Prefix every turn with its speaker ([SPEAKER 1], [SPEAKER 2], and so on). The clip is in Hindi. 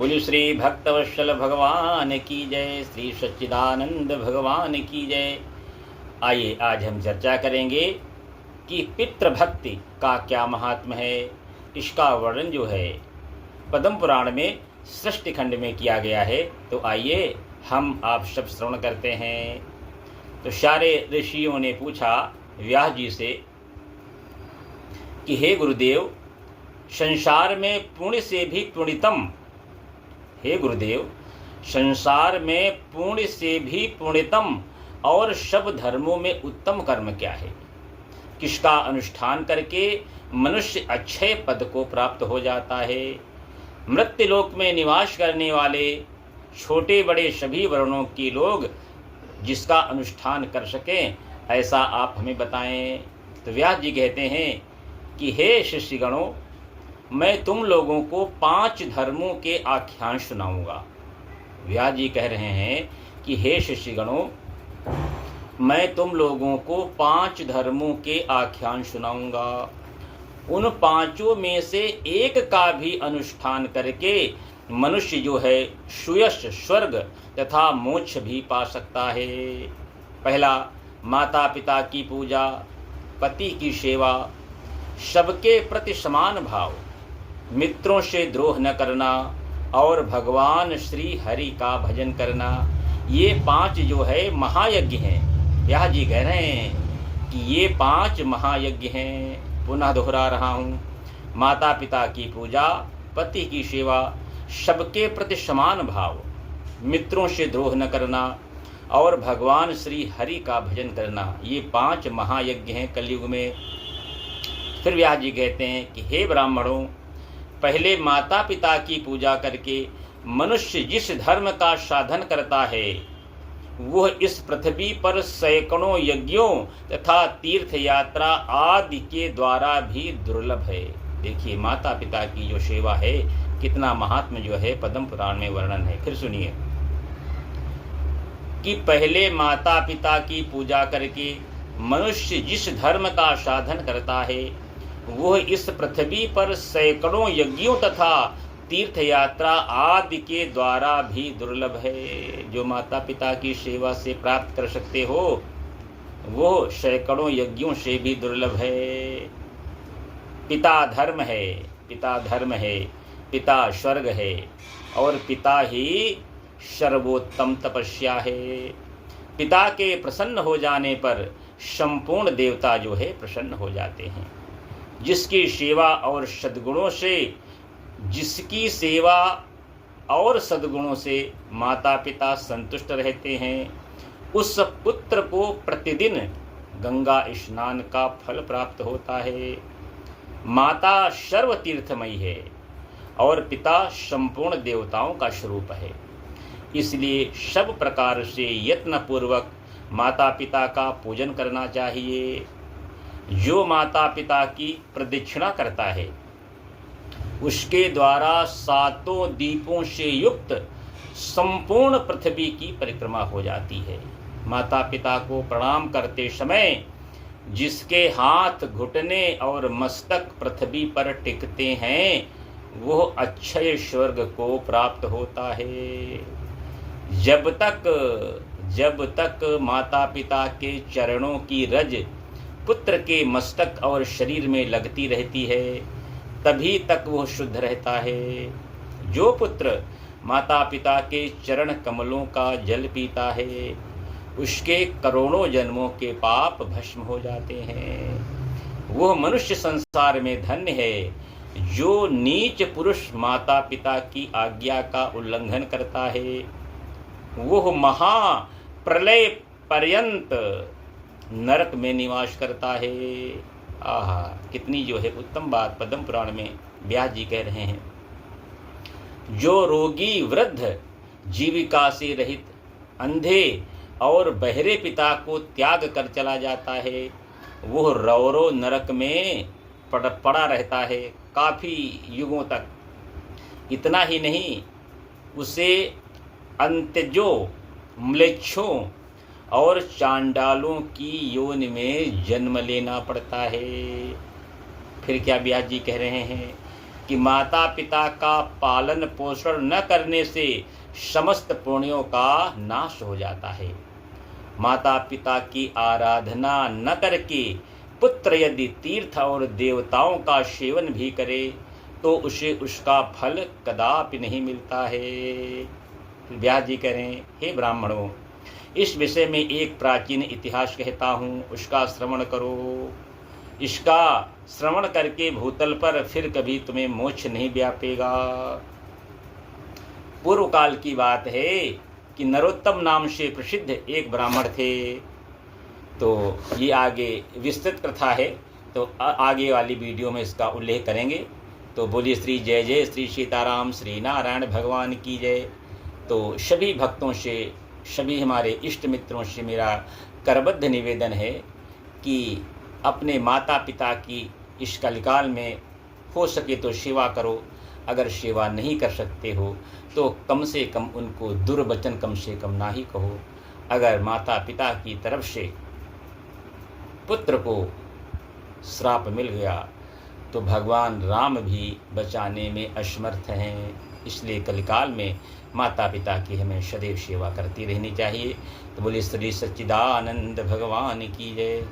[SPEAKER 1] बोलिए श्री भक्तवत्सल भगवान की जय, श्री सच्चिदानंद भगवान की जय। आइए आज हम चर्चा करेंगे कि पितृभक्ति का क्या महात्म्य है। इसका वर्णन जो है पद्म पुराण में सृष्टि खंड में किया गया है। तो आइए हम आप सब श्रवण करते हैं। तो सारे ऋषियों ने पूछा व्यास जी से कि हे गुरुदेव, संसार में पुण्य से भी पुण्यतम, हे गुरुदेव, संसार में पुण्य से भी पुण्यतम और सब धर्मों में उत्तम कर्म क्या है? किसका अनुष्ठान करके मनुष्य अक्षय पद को प्राप्त हो जाता है? मृत्युलोक में निवास करने वाले छोटे बड़े सभी वर्णों के लोग जिसका अनुष्ठान कर सकें, ऐसा आप हमें बताएं। तो व्यास जी कहते हैं कि हे शिष्यगणों, मैं तुम लोगों को 5 धर्मों के आख्यान सुनाऊंगा। व्यास जी कह रहे हैं कि हे शिष्यगणों, मैं तुम लोगों को 5 धर्मों के आख्यान सुनाऊंगा। उन 5 में से एक का भी अनुष्ठान करके मनुष्य जो है सुयश, स्वर्ग तथा मोक्ष भी पा सकता है। पहला, माता पिता की पूजा, पति की सेवा, सबके प्रति समान भाव, मित्रों से द्रोह न करना और भगवान श्री हरि का भजन करना। ये 5 जो है महायज्ञ हैं। यह जी कह रहे हैं कि ये 5 महायज्ञ हैं। पुनः दोहरा रहा हूँ, माता पिता की पूजा, पति की सेवा, सबके प्रति समान भाव, मित्रों से द्रोह न करना और भगवान श्री हरि का भजन करना। ये 5 महायज्ञ हैं कलयुग में। फिर व्यास जी कहते हैं कि हे ब्राह्मणों, पहले माता पिता की पूजा करके मनुष्य जिस धर्म का साधन करता है वह इस पृथ्वी पर सैकड़ों यज्ञों तथा तीर्थ यात्रा आदि के द्वारा भी दुर्लभ है। देखिए माता पिता की जो सेवा है, कितना महात्म्य जो है पद्म पुराण में वर्णन है। फिर सुनिए कि पहले माता पिता की पूजा करके मनुष्य जिस धर्म का साधन करता है वह इस पृथ्वी पर सैकड़ों यज्ञों तथा तीर्थ यात्रा आदि के द्वारा भी दुर्लभ है। जो माता पिता की सेवा से प्राप्त कर सकते हो वो सैकड़ों यज्ञों से भी दुर्लभ है। पिता धर्म है, पिता धर्म है, पिता स्वर्ग है और पिता ही सर्वोत्तम तपस्या है। पिता के प्रसन्न हो जाने पर संपूर्ण देवता जो है प्रसन्न हो जाते हैं। जिसकी सेवा और सद्गुणों से, जिसकी सेवा और सद्गुणों से माता पिता संतुष्ट रहते हैं, उस पुत्र को प्रतिदिन गंगा स्नान का फल प्राप्त होता है। माता सर्वतीर्थमयी है और पिता संपूर्ण देवताओं का स्वरूप है। इसलिए सब प्रकार से यत्नपूर्वक माता पिता का पूजन करना चाहिए। जो माता पिता की प्रदक्षिणा करता है उसके द्वारा 7 दीपों से युक्त संपूर्ण पृथ्वी की परिक्रमा हो जाती है। माता पिता को प्रणाम करते समय जिसके हाथ, घुटने और मस्तक पृथ्वी पर टिकते हैं वह अक्षय स्वर्ग को प्राप्त होता है। जब तक माता पिता के चरणों की रज पुत्र के मस्तक और शरीर में लगती रहती है तभी तक वह शुद्ध रहता है। जो पुत्र माता पिता के चरण कमलों का जल पीता है उसके करोड़ों जन्मों के पाप भस्म हो जाते हैं। वह मनुष्य संसार में धन्य है जो नीच पुरुष माता पिता की आज्ञा का उल्लंघन करता है। वह महा प्रलय पर्यंत नरक में निवास करता है। आहा, कितनी जो है उत्तम बात पद्म पुराण में व्यास जी कह रहे हैं। जो रोगी, वृद्ध, जीविका से रहित, अंधे और बहरे पिता को त्याग कर चला जाता है वह रौरो नरक में पड़ा रहता है काफ़ी युगों तक। इतना ही नहीं, उसे अंत्यजों, म्लेच्छों और चांडालों की योनि में जन्म लेना पड़ता है। फिर क्या व्यास जी कह रहे हैं कि माता पिता का पालन पोषण न करने से समस्त पुण्यों का नाश हो जाता है। माता पिता की आराधना न करके पुत्र यदि तीर्थ और देवताओं का सेवन भी करे तो उसे उसका फल कदापि नहीं मिलता है। व्यास जी कह रहे हैं, हे ब्राह्मणों, इस विषय में एक प्राचीन इतिहास कहता हूँ, उसका श्रवण करो। इसका श्रवण करके भूतल पर फिर कभी तुम्हें मोक्ष नहीं व्यापेगा। पूर्व काल की बात है कि नरोत्तम नाम से प्रसिद्ध एक ब्राह्मण थे। तो ये आगे विस्तृत कथा है, तो आगे वाली वीडियो में इसका उल्लेख करेंगे। तो बोलिए श्री जय जय श्री सीताराम, श्री नारायण भगवान की जय। तो सभी भक्तों से, सभी हमारे इष्ट मित्रों से मेरा करबद्ध निवेदन है कि अपने माता पिता की इस कलिकाल में हो सके तो सेवा करो। अगर सेवा नहीं कर सकते हो तो कम से कम उनको दुर्वचन कम से कम ना ही कहो। अगर माता पिता की तरफ से पुत्र को श्राप मिल गया तो भगवान राम भी बचाने में असमर्थ हैं। इसलिए कलिकाल में माता पिता की हमें सदैव सेवा करती रहनी चाहिए। तो बोलिए श्री सच्चिदानंद भगवान की जय।